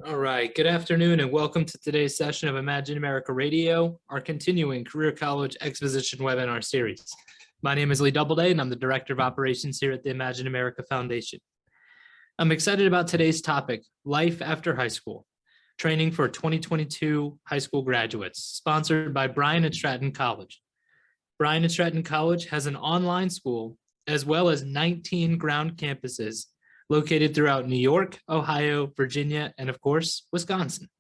All right, good afternoon and welcome to today's session of Imagine America Radio, our continuing Career College Exposition webinar series. My name is Lee Doubleday and I'm the Director of Operations here at the Imagine America Foundation. I'm excited about today's topic, Life After High School, Training for 2022 High School Graduates, sponsored by Bryant and Stratton College. Bryant and Stratton College has an online school as well as 19 ground campuses located throughout New York, Ohio, Virginia, and of course, Wisconsin.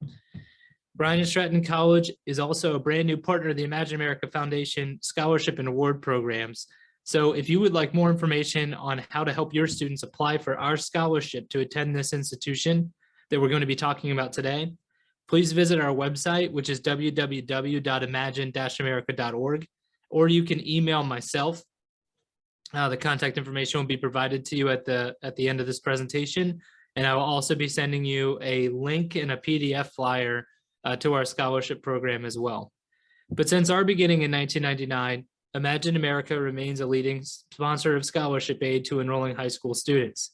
Bryant and Stratton College is also a brand new partner of the Imagine America Foundation Scholarship and Award programs. So if you would like more information on how to help your students apply for our scholarship to attend this institution that we're going to be talking about today, please visit our website, which is www.imagine-america.org, or you can email myself. The contact information will be provided to you at the end of this presentation, and I will also be sending you a link and a PDF flyer to our scholarship program as well. But since our beginning in 1999, Imagine America remains a leading sponsor of scholarship aid to enrolling high school students.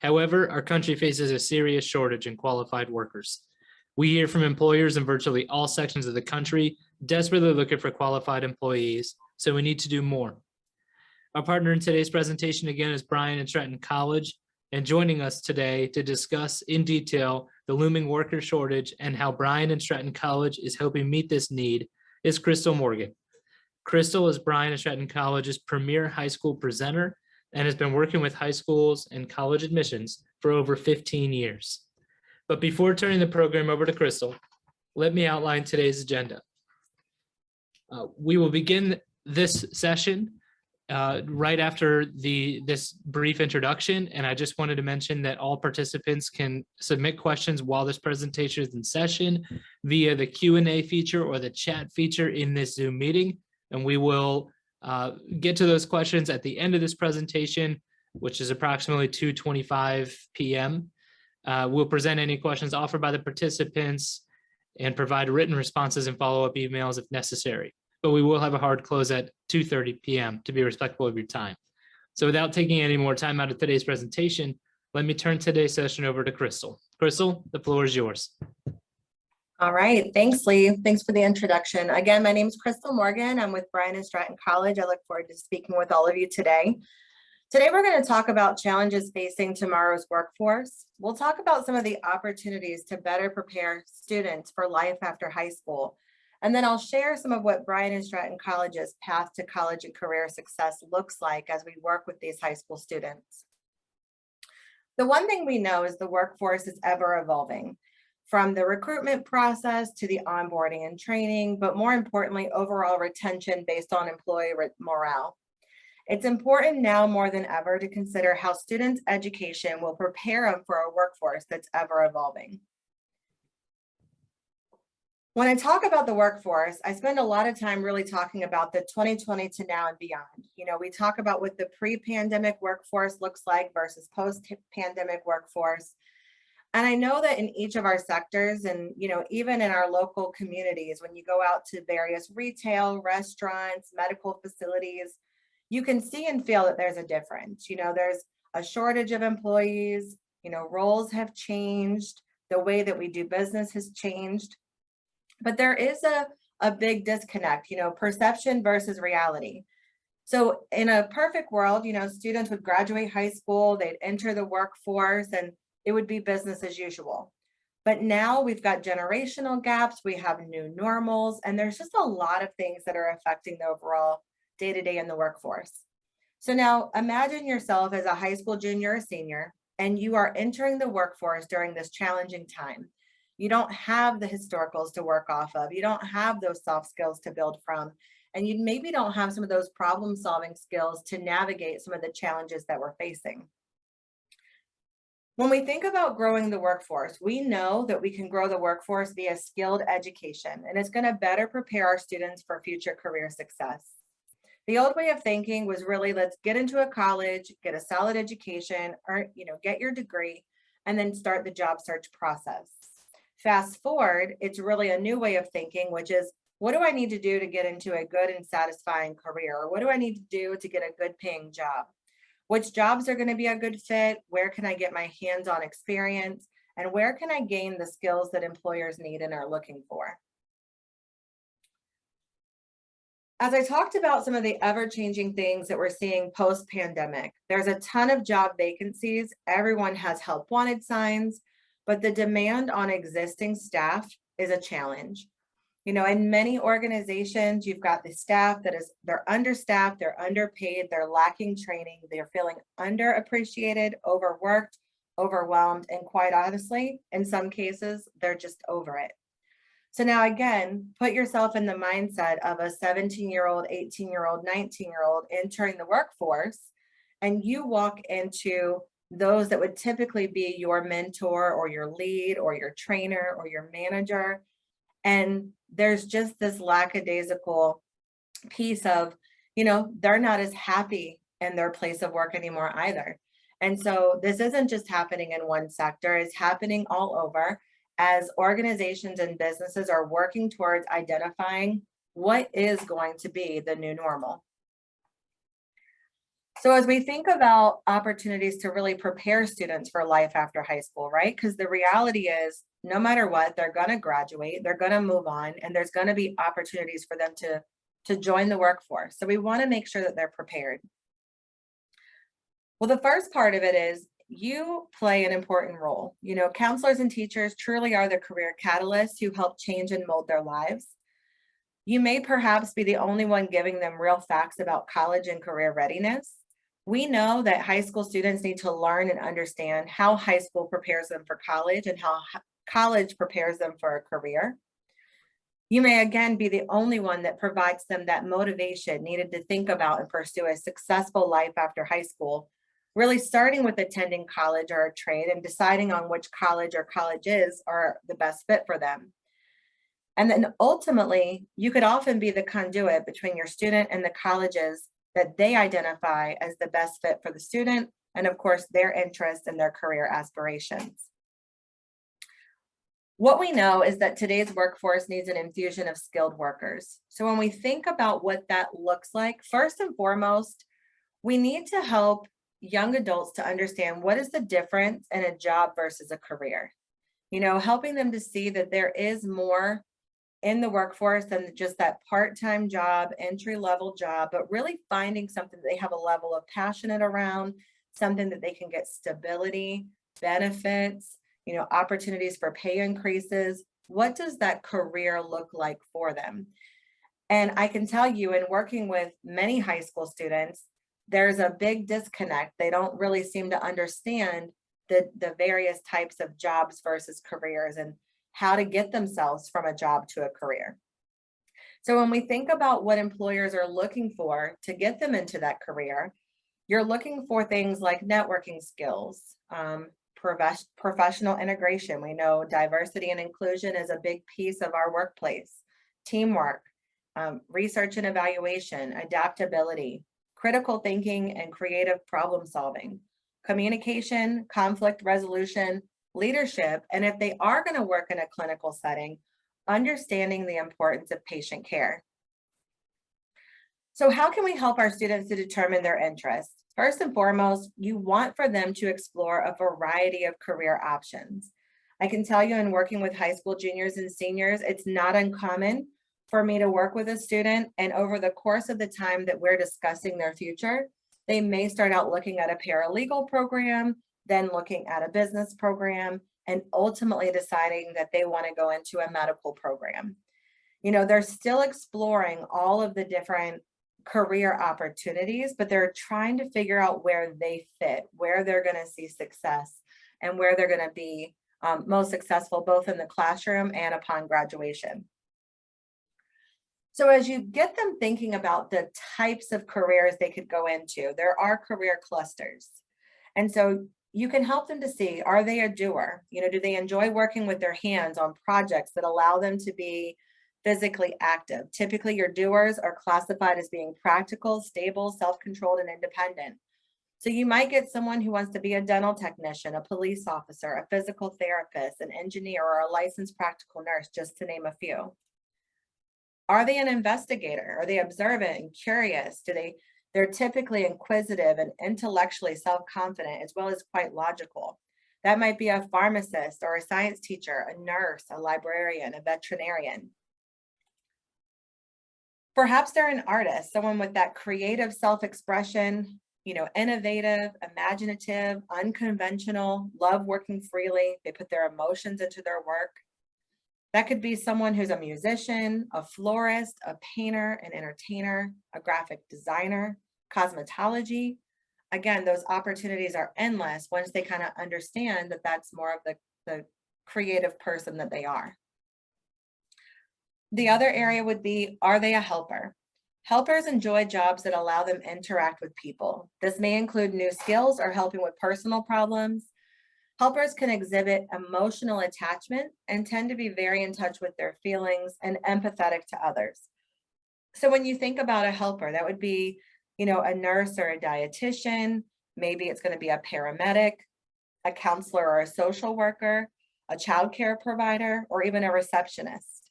However, our country faces a serious shortage in qualified workers. We hear from employers in virtually all sections of the country desperately looking for qualified employees, so we need to do more. Our partner in today's presentation again is Bryant and Stratton College, and joining us today to discuss in detail the looming worker shortage and how Bryant and Stratton College is helping meet this need is Crystal Morgan. Crystal is Bryant and Stratton College's premier high school presenter and has been working with high schools and college admissions for over 15 years. But before turning the program over to Crystal, let me outline today's agenda. We will begin this session right after this brief introduction, and I just wanted to mention that all participants can submit questions while this presentation is in session via the Q&A feature or the chat feature in this Zoom meeting, and we will get to those questions at the end of this presentation, which is approximately 2:25 p.m. We'll present any questions offered by the participants and provide written responses and follow-up emails if necessary. But we will have a hard close at 2:30 p.m. to be respectful of your time. So without taking any more time out of today's presentation, let me turn today's session over to Crystal. Crystal, the floor is yours. All right, thanks, Lee. Thanks for the introduction. Again, my name is Crystal Morgan. I'm with Bryant and Stratton College. I look forward to speaking with all of you today. Today, we're going to talk about challenges facing tomorrow's workforce. We'll talk about some of the opportunities to better prepare students for life after high school. And then I'll share some of what Bryant and Stratton College's path to college and career success looks like as we work with these high school students. The one thing we know is the workforce is ever evolving, from the recruitment process to the onboarding and training, but more importantly, overall retention based on employee morale. It's important now more than ever to consider how students' education will prepare them for a workforce that's ever evolving. When I talk about the workforce, I spend a lot of time really talking about the 2020 to now and beyond. You know, we talk about what the pre-pandemic workforce looks like versus post-pandemic workforce. And I know that in each of our sectors and, you know, even in our local communities, when you go out to various retail, restaurants, medical facilities, you can see and feel that there's a difference. You know, there's a shortage of employees, you know, roles have changed, the way that we do business has changed. But there is a big disconnect, you know, perception versus reality. So in a perfect world, you know, students would graduate high school, they'd enter the workforce, and it would be business as usual. But now we've got generational gaps, we have new normals, and there's just a lot of things that are affecting the overall day-to-day in the workforce. So now imagine yourself as a high school junior or senior, and you are entering the workforce during this challenging time. You don't have the historicals to work off of. You don't have those soft skills to build from. And you maybe don't have some of those problem solving skills to navigate some of the challenges that we're facing. When we think about growing the workforce, we know that we can grow the workforce via skilled education, and it's going to better prepare our students for future career success. The old way of thinking was really, let's get into a college, get a solid education, or, you know, get your degree, and then start the job search process. Fast forward, it's really a new way of thinking, which is, what do I need to do to get into a good and satisfying career? Or what do I need to do to get a good paying job? Which jobs are going to be a good fit? Where can I get my hands-on experience? And where can I gain the skills that employers need and are looking for? As I talked about some of the ever-changing things that we're seeing post-pandemic, there's a ton of job vacancies. Everyone has help wanted signs, but the demand on existing staff is a challenge. In many organizations, you've got the staff they're understaffed, they're underpaid, they're lacking training, they're feeling underappreciated, overworked, overwhelmed, and quite honestly, in some cases, they're just over it. So now again, put yourself in the mindset of a 17-year-old, 18-year-old, 19-year-old entering the workforce, and you walk into those that would typically be your mentor or your lead or your trainer or your manager. And there's just this lackadaisical piece of, they're not as happy in their place of work anymore either. And so this isn't just happening in one sector, it's happening all over as organizations and businesses are working towards identifying what is going to be the new normal. So as we think about opportunities to really prepare students for life after high school, right? Because the reality is, no matter what, they're going to graduate, they're going to move on, and there's going to be opportunities for them to join the workforce. So we want to make sure that they're prepared. Well, the first part of it is you play an important role. Counselors and teachers truly are the career catalysts who help change and mold their lives. You may perhaps be the only one giving them real facts about college and career readiness. We know that high school students need to learn and understand how high school prepares them for college and how college prepares them for a career. You may again be the only one that provides them that motivation needed to think about and pursue a successful life after high school, really starting with attending college or a trade and deciding on which college or colleges are the best fit for them. And then ultimately, you could often be the conduit between your student and the colleges that they identify as the best fit for the student, and of course, their interests and their career aspirations. What we know is that today's workforce needs an infusion of skilled workers. So when we think about what that looks like, first and foremost, we need to help young adults to understand what is the difference in a job versus a career. Helping them to see that there is more in the workforce than just that part-time job, entry-level job, but really finding something that they have a level of passionate around, something that they can get stability, benefits, opportunities for pay increases. What does that career look like for them? And I can tell you, in working with many high school students, there's a big disconnect. They don't really seem to understand the various types of jobs versus careers and how to get themselves from a job to a career. So when we think about what employers are looking for to get them into that career, you're looking for things like networking skills, professional integration. We know diversity and inclusion is a big piece of our workplace, teamwork, research and evaluation, adaptability, critical thinking and creative problem solving, communication, conflict resolution, leadership, and if they are going to work in a clinical setting, understanding the importance of patient care. So how can we help our students to determine their interests? First and foremost, you want for them to explore a variety of career options. I can tell you, in working with high school juniors and seniors, it's not uncommon for me to work with a student, and over the course of the time that we're discussing their future, they may start out looking at a paralegal program, then looking at a business program, and ultimately deciding that they want to go into a medical program. They're still exploring all of the different career opportunities, but they're trying to figure out where they fit, where they're going to see success, and where they're going to be most successful, both in the classroom and upon graduation. So as you get them thinking about the types of careers they could go into, there are career clusters. And so you can help them to see, are they a doer? Do they enjoy working with their hands on projects that allow them to be physically active? Typically, your doers are classified as being practical, stable, self-controlled, and independent. So you might get someone who wants to be a dental technician, a police officer, a physical therapist, an engineer, or a licensed practical nurse, just to name a few. Are they an investigator? Are they observant and curious? They're typically inquisitive and intellectually self-confident, as well as quite logical. That might be a pharmacist or a science teacher, a nurse, a librarian, a veterinarian. Perhaps they're an artist, someone with that creative self-expression, innovative, imaginative, unconventional, love working freely. They put their emotions into their work. That could be someone who's a musician, a florist, a painter, an entertainer, a graphic designer, cosmetology. Again, those opportunities are endless once they kind of understand that that's more of the creative person that they are. The other area would be, are they a helper? Helpers enjoy jobs that allow them to interact with people. This may include new skills or helping with personal problems. Helpers can exhibit emotional attachment and tend to be very in touch with their feelings and empathetic to others. So when you think about a helper, that would be, a nurse or a dietitian. Maybe it's going to be a paramedic, a counselor or a social worker, a childcare provider, or even a receptionist.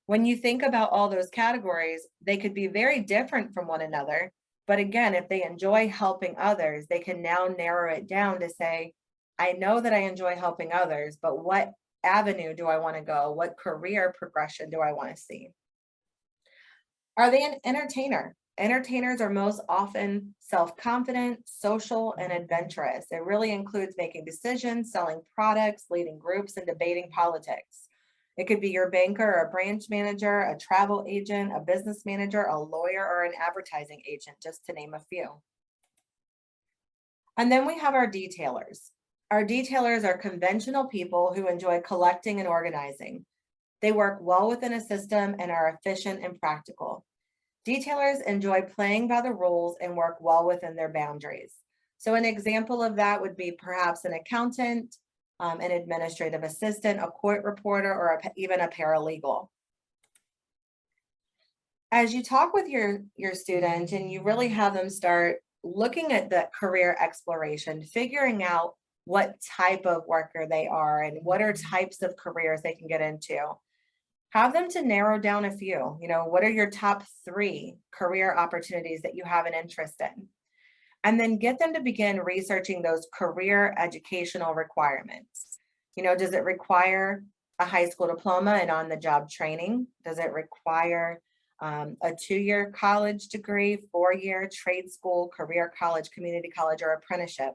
When you think about all those categories, they could be very different from one another. But again, if they enjoy helping others, they can now narrow it down to say, I know that I enjoy helping others, but what avenue do I want to go? What career progression do I want to see? Are they an entertainer? Entertainers are most often self-confident, social, and adventurous. It really includes making decisions, selling products, leading groups, and debating politics. It could be your banker, a branch manager, a travel agent, a business manager, a lawyer, or an advertising agent, just to name a few. And then we have our detailers. Our detailers are conventional people who enjoy collecting and organizing. They work well within a system and are efficient and practical. Detailers enjoy playing by the rules and work well within their boundaries. So an example of that would be perhaps an accountant, an administrative assistant, a court reporter, or even a paralegal. As you talk with your student and you really have them start looking at the career exploration, figuring out what type of worker they are and what are types of careers they can get into, have them to narrow down a few. What are your top 3 career opportunities that you have an interest in? And then get them to begin researching those career educational requirements. Does it require a high school diploma and on-the-job training? Does it require a 2-year college degree, 4-year trade school, career college, community college, or apprenticeship?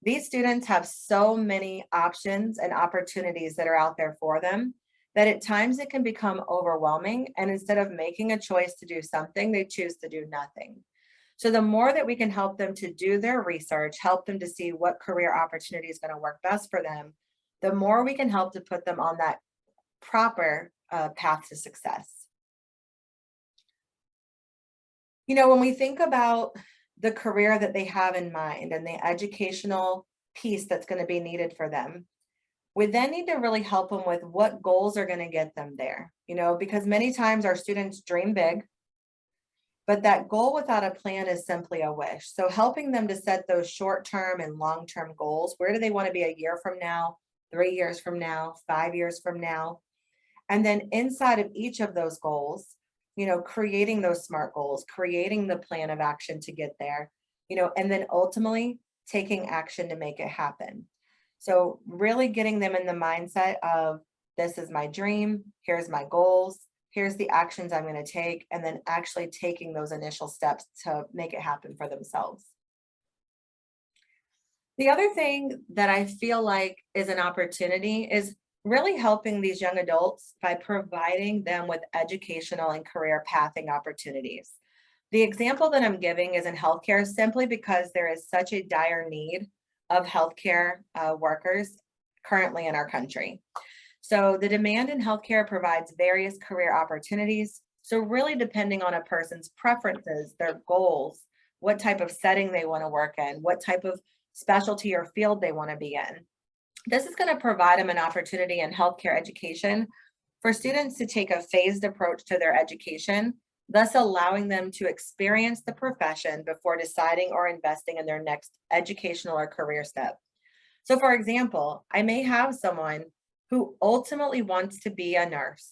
These students have so many options and opportunities that are out there for them that at times it can become overwhelming. And instead of making a choice to do something, they choose to do nothing. So the more that we can help them to do their research, help them to see what career opportunity is going to work best for them, the more we can help to put them on that proper path to success. When we think about the career that they have in mind and the educational piece that's going to be needed for them, we then need to really help them with what goals are going to get them there, because many times our students dream big, but that goal without a plan is simply a wish. So helping them to set those short-term and long-term goals. Where do they want to be a year from now, 3 years from now, 5 years from now? And then inside of each of those goals, creating those SMART goals, creating the plan of action to get there, and then ultimately taking action to make it happen. So really getting them in the mindset of, this is my dream, here's my goals, here's the actions I'm going to take, and then actually taking those initial steps to make it happen for themselves. The other thing that I feel like is an opportunity is really helping these young adults by providing them with educational and career pathing opportunities. The example that I'm giving is in healthcare, simply because there is such a dire need of healthcare workers currently in our country. So the demand in healthcare provides various career opportunities. So really depending on a person's preferences, their goals, what type of setting they want to work in, what type of specialty or field they want to be in. This is going to provide them an opportunity in healthcare education for students to take a phased approach to their education, thus allowing them to experience the profession before deciding or investing in their next educational or career step. So for example, I may have someone who ultimately wants to be a nurse,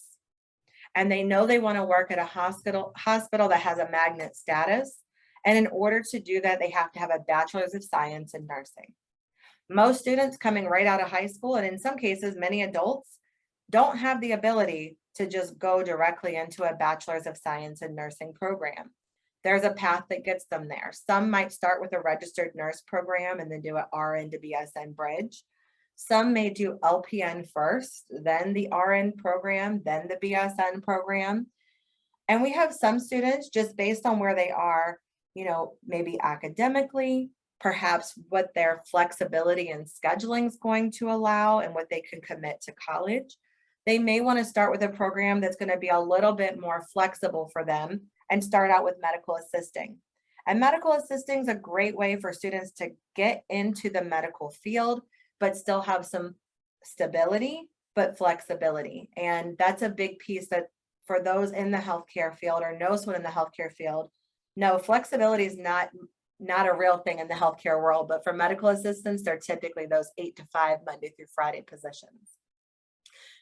and they know they want to work at a hospital that has a magnet status. And in order to do that, they have to have a bachelor's of science in nursing. Most students coming right out of high school, and in some cases, many adults, don't have the ability to just go directly into a Bachelor's of Science in Nursing program. There's a path that gets them there. Some might start with a registered nurse program and then do an RN to BSN bridge. Some may do LPN first, then the RN program, then the BSN program. And we have some students just based on where they are, maybe academically, perhaps what their flexibility and scheduling is going to allow and what they can commit to college. They may want to start with a program that's going to be a little bit more flexible for them and start out with medical assisting. And medical assisting is a great way for students to get into the medical field, but still have some stability, but flexibility. And that's a big piece that for those in the healthcare field or know someone in the healthcare field, no, flexibility is not a real thing in the healthcare world, but for medical assistants, they're typically those 8 to 5 Monday through Friday positions.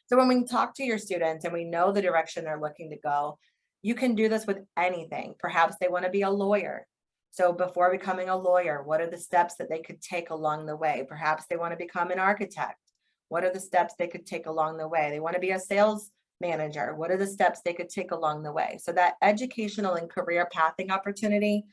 So when we talk to your students and we know the direction they're looking to go, you can do this with anything. Perhaps they want to be a lawyer. So before becoming a lawyer, what are the steps that they could take along the way? Perhaps they want to become an architect. What are the steps they could take along the way? They want to be a sales manager. What are the steps they could take along the way? So that educational and career pathing opportunity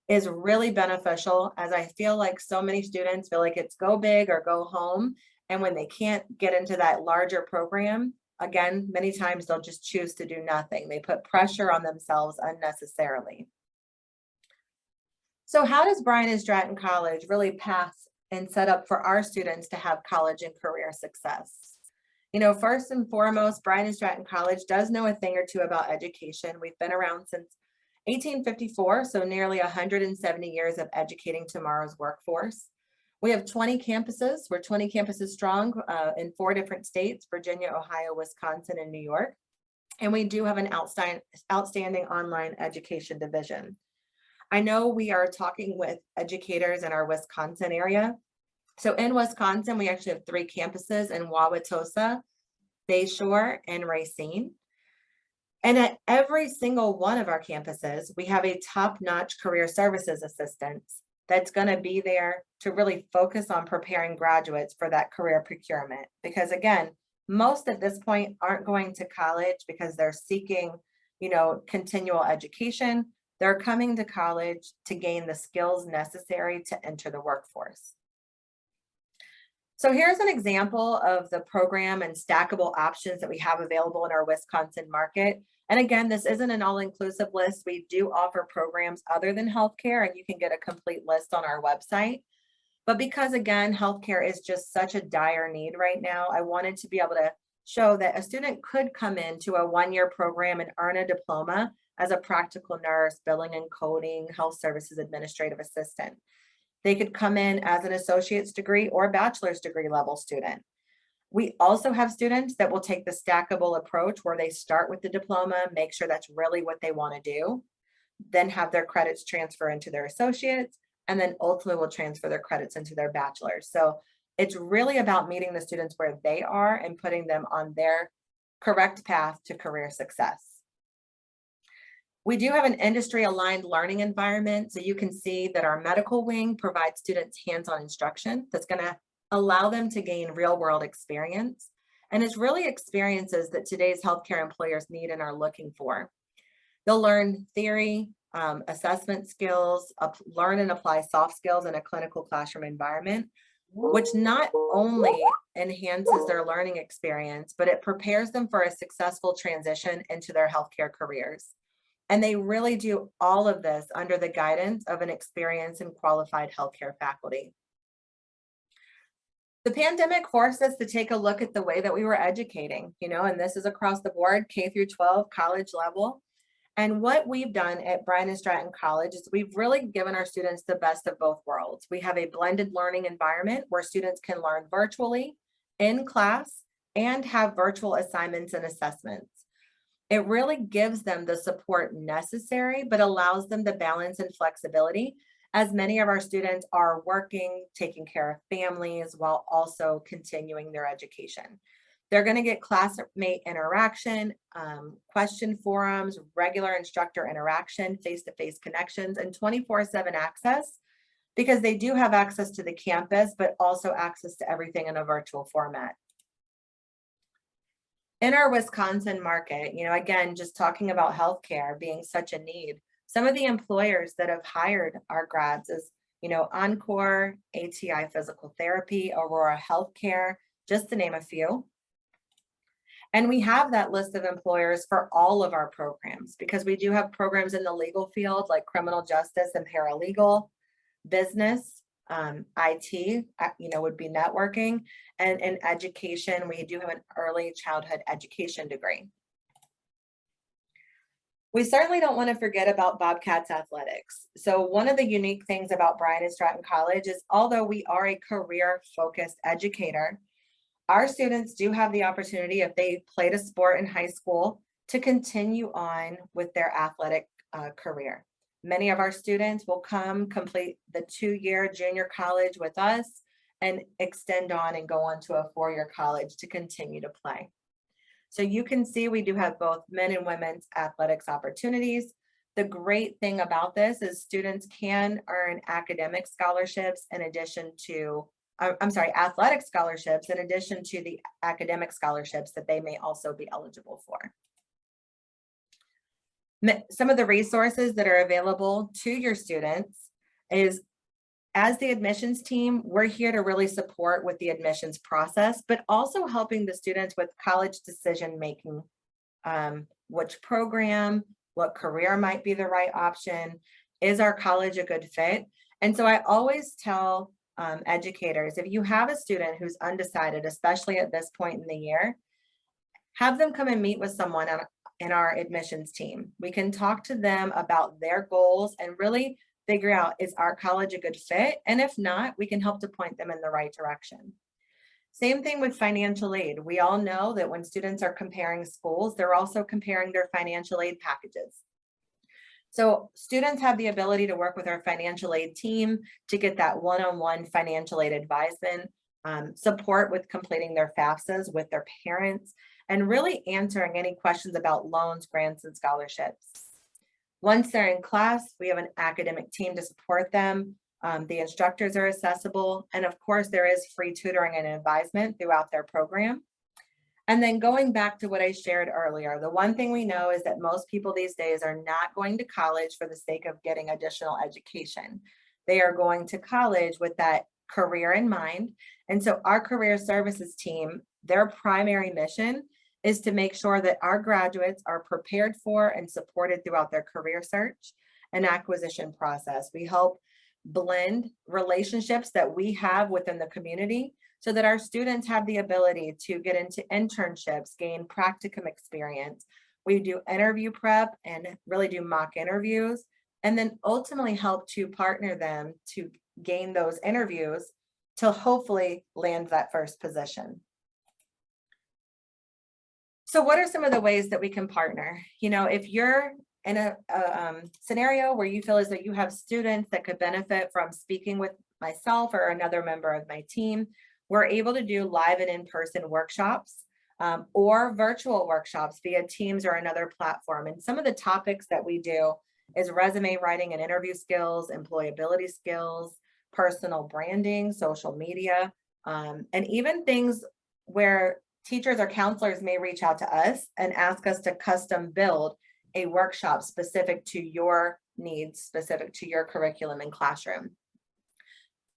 is really beneficial, as I feel like so many students feel like it's go big or go home. And when they can't get into that larger program, again, many times they'll just choose to do nothing. They put pressure on themselves unnecessarily. So how does Bryant and Stratton College really path and set up for our students to have college and career success? First and foremost, Bryant and Stratton College does know a thing or two about education. We've been around since 1854, so nearly 170 years of educating tomorrow's workforce. We have 20 campuses. We're 20 campuses strong in 4 different states: Virginia, Ohio, Wisconsin, and New York. And we do have an outstanding online education division. I know we are talking with educators in our Wisconsin area. So in Wisconsin, we actually have 3 campuses in Wauwatosa, Bayshore, and Racine. And at every single one of our campuses, we have a top-notch career services assistant that's going to be there to really focus on preparing graduates for that career procurement. Because again, most at this point aren't going to college because they're seeking, continual education. They're coming to college to gain the skills necessary to enter the workforce. So here's an example of the program and stackable options that we have available in our Wisconsin market. And again, this isn't an all-inclusive list. We do offer programs other than healthcare, and you can get a complete list on our website. But because again, healthcare is just such a dire need right now, I wanted to be able to show that a student could come into a 1-year program and earn a diploma as a practical nurse, billing and coding, health services administrative assistant. They could come in as an associate's degree or bachelor's degree level student. We also have students that will take the stackable approach where they start with the diploma, make sure that's really what they want to do, then have their credits transfer into their associates, and then ultimately will transfer their credits into their bachelor's. So it's really about meeting the students where they are and putting them on their correct path to career success. We do have an industry-aligned learning environment, so you can see that our medical wing provides students hands-on instruction that's going to allow them to gain real-world experience. And it's really experiences that today's healthcare employers need and are looking for. They'll learn theory, assessment skills, learn and apply soft skills in a clinical classroom environment, which not only enhances their learning experience, but it prepares them for a successful transition into their healthcare careers. And they really do all of this under the guidance of an experienced and qualified healthcare faculty. The pandemic forced us to take a look at the way that we were educating, and this is across the board, K through 12, college level. And what we've done at Bryant and Stratton College is we've really given our students the best of both worlds. We have a blended learning environment where students can learn virtually, in class, and have virtual assignments and assessments. It really gives them the support necessary, but allows them the balance and flexibility, as many of our students are working, taking care of families, while also continuing their education. They're going to get classmate interaction, question forums, regular instructor interaction, face-to-face connections, and 24/7 access because they do have access to the campus, but also access to everything in a virtual format. In our Wisconsin market, again, just talking about healthcare being such a need, some of the employers that have hired our grads is, Encore, ATI Physical Therapy, Aurora Healthcare, just to name a few. And we have that list of employers for all of our programs because we do have programs in the legal field like criminal justice and paralegal, business, IT, would be networking, and in education, we do have an early childhood education degree. We certainly don't want to forget about Bobcats athletics. So one of the unique things about Bryant and Stratton College is although we are a career-focused educator, our students do have the opportunity, if they played a sport in high school, to continue on with their athletic career. Many of our students will come complete the 2-year junior college with us and extend on and go on to a 4-year college to continue to play. So you can see we do have both men and women's athletics opportunities. The great thing about this is students can earn academic scholarships in addition to, athletic scholarships in addition to the academic scholarships that they may also be eligible for. Some of the resources that are available to your students is, as the admissions team, we're here to really support with the admissions process, but also helping the students with college decision making, which program, what career might be the right option, is our college a good fit? And so I always tell educators, if you have a student who's undecided, especially at this point in the year, have them come and meet with someone in our admissions team. We can talk to them about their goals and really figure out, is our college a good fit? And if not, we can help to point them in the right direction. Same thing with financial aid. We all know that when students are comparing schools, they're also comparing their financial aid packages. So students have the ability to work with our financial aid team to get that one-on-one financial aid advisement, support with completing their FAFSAs with their parents, and really answering any questions about loans, grants, and scholarships. Once they're in class, we have an academic team to support them. The instructors are accessible. And of course, there is free tutoring and advisement throughout their program. And then going back to what I shared earlier, the one thing we know is that most people these days are not going to college for the sake of getting additional education. They are going to college with that career in mind. And so our career services team, their primary mission is to make sure that our graduates are prepared for and supported throughout their career search and acquisition process. We help blend relationships that we have within the community so that our students have the ability to get into internships, gain practicum experience. We do interview prep and really do mock interviews, and then ultimately help to partner them to gain those interviews to hopefully land that first position. So what are some of the ways that we can partner? If you're in a scenario where you feel as though you have students that could benefit from speaking with myself or another member of my team, we're able to do live and in-person workshops or virtual workshops via Teams or another platform. And some of the topics that we do is resume writing and interview skills, employability skills, personal branding, social media, and even things where teachers or counselors may reach out to us and ask us to custom build a workshop specific to your needs, specific to your curriculum and classroom.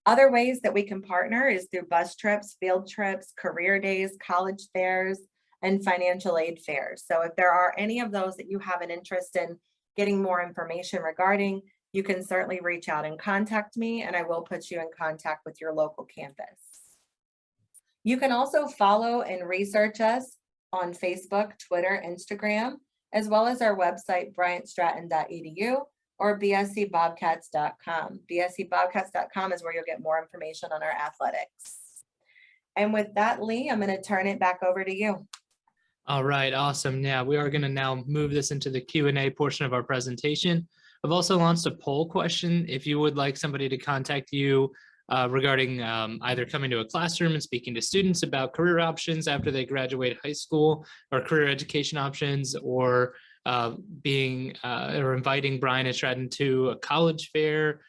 Other ways that we can partner is through bus trips, field trips, career days, college fairs, and financial aid fairs. So if there are any of those that you have an interest in getting more information regarding, you can certainly reach out and contact me, and I will put you in contact with your local campus. You can also follow and research us on Facebook, Twitter, Instagram, as well as our website, bryantstratton.edu or bscbobcats.com. bscbobcats.com is where you'll get more information on our athletics. And with that, Lee, I'm going to turn it back over to you. All right, awesome. Yeah, we are going to now move this into the Q&A portion of our presentation. I've also launched a poll question. If you would like somebody to contact you regarding either coming to a classroom and speaking to students about career options after they graduate high school, or career education options, or being or inviting Bryant and Stratton to a college fair,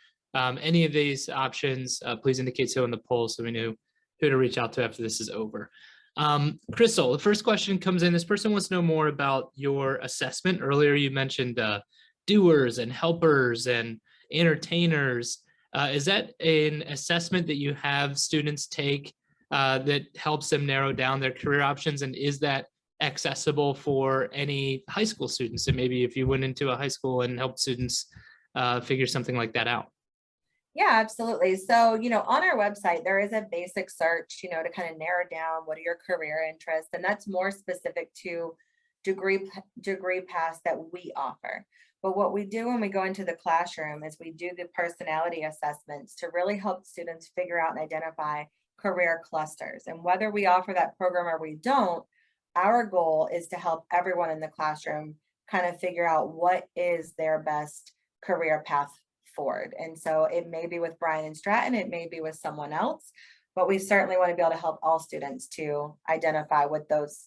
any of these options, please indicate so in the poll so we know who to reach out to after this is over. Crystal, the first question comes in. This person wants to know more about your assessment. Earlier, you mentioned doers and helpers and entertainers. Is that an assessment that you have students take that helps them narrow down their career options? And is that accessible for any high school students? And maybe if you went into a high school and helped students figure something like that out. Yeah, absolutely. So, on our website, there is a basic search, to kind of narrow down what are your career interests. And that's more specific to degree paths that we offer. But what we do when we go into the classroom is we do the personality assessments to really help students figure out and identify career clusters. And whether we offer that program or we don't, our goal is to help everyone in the classroom kind of figure out what is their best career path forward. And so it may be with Bryant and Stratton, it may be with someone else, but we certainly want to be able to help all students to identify what those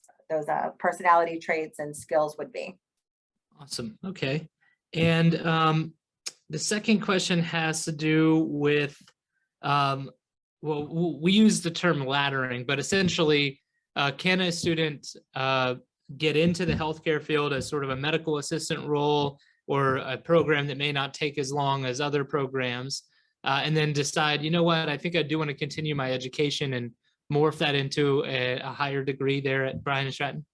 personality traits and skills would be. Awesome. Okay. And the second question has to do with, well, we use the term laddering, but essentially, can a student get into the healthcare field as sort of a medical assistant role or a program that may not take as long as other programs, and then decide, you know what, I think I do want to continue my education and morph that into a higher degree there at Bryant and Stratton?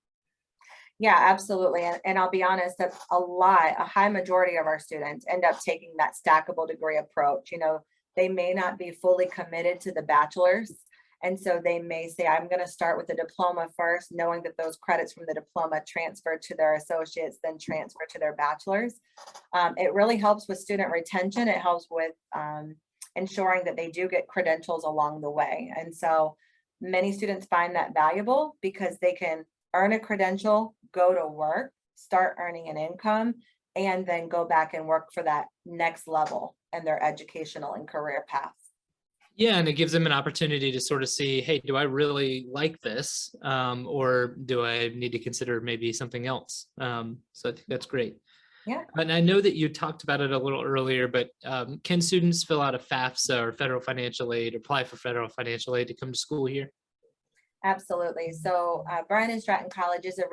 Yeah, absolutely. And I'll be honest that a high majority of our students end up taking that stackable degree approach. They may not be fully committed to the bachelor's. And so they may say, I'm going to start with the diploma first, knowing that those credits from the diploma transfer to their associates, then transfer to their bachelor's. It really helps with student retention. It helps with ensuring that they do get credentials along the way. And so many students find that valuable because they can earn a credential, go to work, start earning an income, and then go back and work for that next level in their educational and career path. Yeah, and it gives them an opportunity to sort of see, hey, do I really like this? Or do I need to consider maybe something else? So I think that's great. Yeah. And I know that you talked about it a little earlier, but can students fill out a FAFSA or federal financial aid, apply for federal financial aid to come to school here? Absolutely. So Bryant and Stratton College is a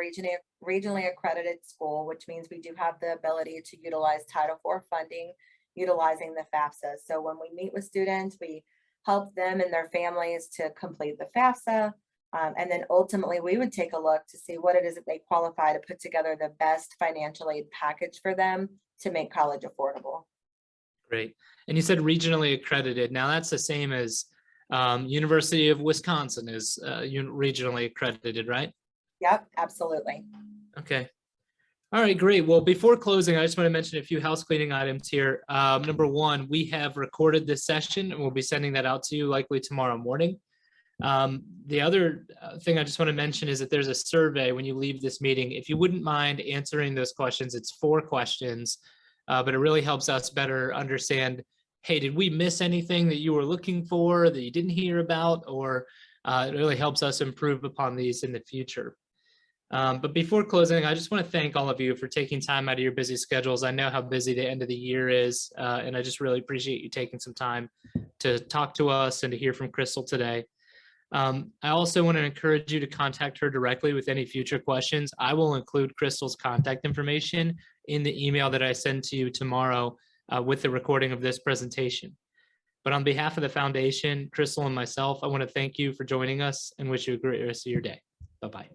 regionally accredited school, which means we do have the ability to utilize Title IV funding, utilizing the FAFSA. So when we meet with students, we help them and their families to complete the FAFSA. And then ultimately we would take a look to see what it is that they qualify to put together the best financial aid package for them to make college affordable. Great. And you said regionally accredited. Now that's the same as University of Wisconsin is regionally accredited, right? Yep, absolutely. Okay. All right, great. Well, before closing, I just want to mention a few house cleaning items here. Number one, we have recorded this session and we'll be sending that out to you likely tomorrow morning. The other thing I just want to mention is that there's a survey when you leave this meeting. If you wouldn't mind answering those questions, it's 4 questions, but it really helps us better understand, hey, did we miss anything that you were looking for that you didn't hear about? Or it really helps us improve upon these in the future. But before closing, I just want to thank all of you for taking time out of your busy schedules. I know how busy the end of the year is, and I just really appreciate you taking some time to talk to us and to hear from Crystal today. I also want to encourage you to contact her directly with any future questions. I will include Crystal's contact information in the email that I send to you tomorrow with the recording of this presentation. But on behalf of the foundation, Crystal and myself, I want to thank you for joining us and wish you a great rest of your day. Bye-bye.